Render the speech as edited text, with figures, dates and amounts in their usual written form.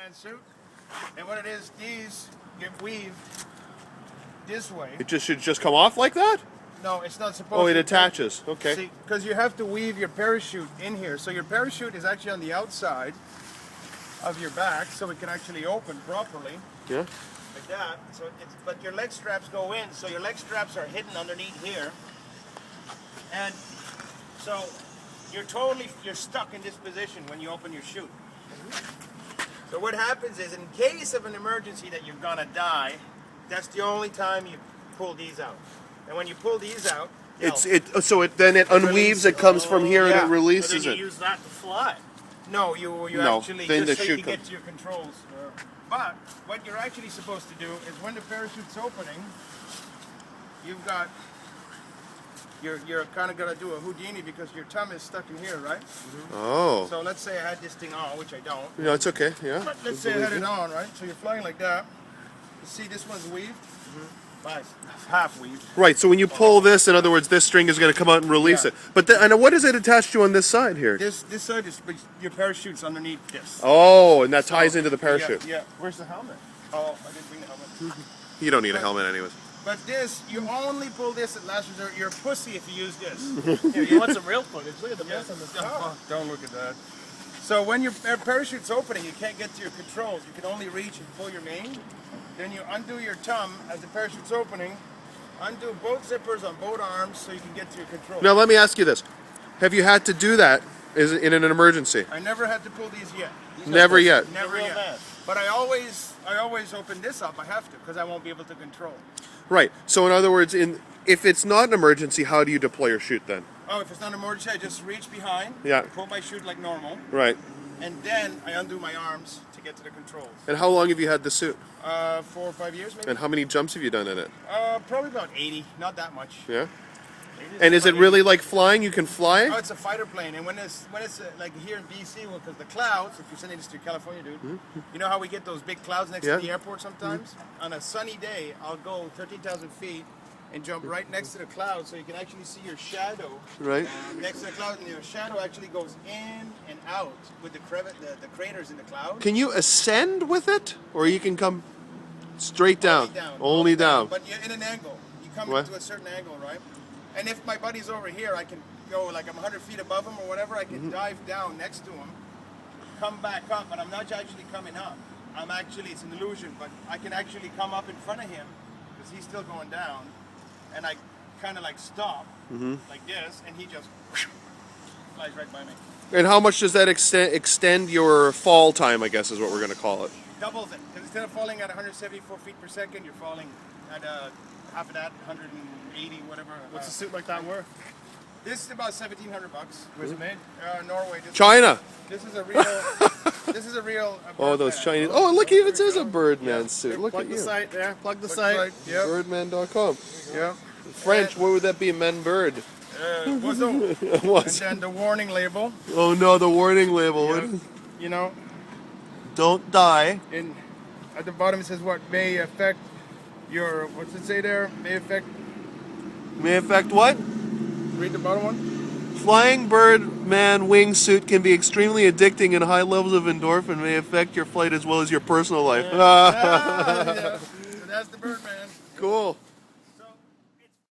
Birdman suit. And what it is, these get weaved this way. It should just come off like that? No, it's not supposed to. Oh, it attaches. Okay. See, because you have to weave your parachute in here. So your parachute is actually on the outside of your back, so it can actually open properly. Yeah. Like that. So but your leg straps go in, so your leg straps are hidden underneath here. And so you're stuck in this position when you open your chute. So what happens is, in case of an emergency that you're gonna die, that's the only time you pull these out. And when you pull these out, then it unweaves. It comes from here and it releases But then it. you use that to fly. No, you No, actually then just the so you chute can get to your controls. But what you're actually supposed to do is when the parachute's opening, you've got you're kind of gonna do a Houdini because your thumb is stuck in here, right? Oh. So let's say I had this thing on, which I don't. No, it's okay. Yeah. But let's say I had it on, right? So you're flying like that. You see this one's weaved? Half weaved. Right. So when you pull this, in other words, this string is going to come out and release Yeah. it. But and what is it attached to on this side here? This side is your parachute's underneath this. Oh, and that ties into the parachute. Yeah. Where's the helmet? Oh, I didn't bring the helmet. You don't need a helmet, anyways. But this, you only pull this at last resort. You're a pussy if you use this. Here, you want some real footage? Look at the mess on this car. Oh, don't look at that. So when your parachute's opening, you can't get to your controls. You can only reach and pull your main. Then you undo your thumb as the parachute's opening. Undo both zippers on both arms so you can get to your controls. Now let me ask you this: have you had to do that in an emergency? I never had to pull these yet. Never yet. Never real yet. man. But I always open this up. I have to because I won't be able to control. Right. So in other words, if it's not an emergency, how do you deploy your chute then? Oh, if it's not an emergency, I just reach behind. Yeah. Pull my chute like normal, Right. and then I undo my arms to get to the controls. And how long have you had the suit? 4 or 5 years maybe. And how many jumps have you done in it? Probably about 80. Not that much. Yeah. And is it really like flying? You can fly? Oh, it's a fighter plane, and when it's like here in BC, because the clouds. If you're sending this to California, dude, you know how we get those big clouds next Yeah. to the airport sometimes. On a sunny day, I'll go 13,000 feet and jump right next to the cloud, so you can actually see your shadow Right. next to the cloud, and your shadow actually goes in and out with the craters in the cloud. Can you ascend with it, or you can come straight down? Only Only down. But you're in an angle. You come What? into a certain angle, right? And if my buddy's over here, I can go like I'm 100 feet above him or whatever. I can dive down next to him, come back up, but I'm not actually coming up. It's an illusion, but I can actually come up in front of him because he's still going down, and I kind of like stop like this, and he just flies right by me. And how much does that extend your fall time, I guess is what we're going to call it? Doubles it, because instead of falling at 174 feet per second, you're falling at half of that, 180, whatever. What's a suit like that worth? This is about $1,700. Where's it made? Norway. China. This is a real. This is a real. Oh, those Birdman. Chinese. Oh, look, even says a Birdman suit. Look Plug at the you. site there. Plug the Looks site. like- Yep. Birdman.com. Yeah. French, what would that be? Men bird. Wazoo. And What? then the warning label. Oh no, the warning label. Yeah. You know, Don't die. at the bottom it says what may affect your. What's it say there? May affect. May affect what? Read the bottom one. Flying Birdman wingsuit can be extremely addicting, and high levels of endorphin may affect your flight as well as your personal life. Yeah. So that's the Birdman. Cool.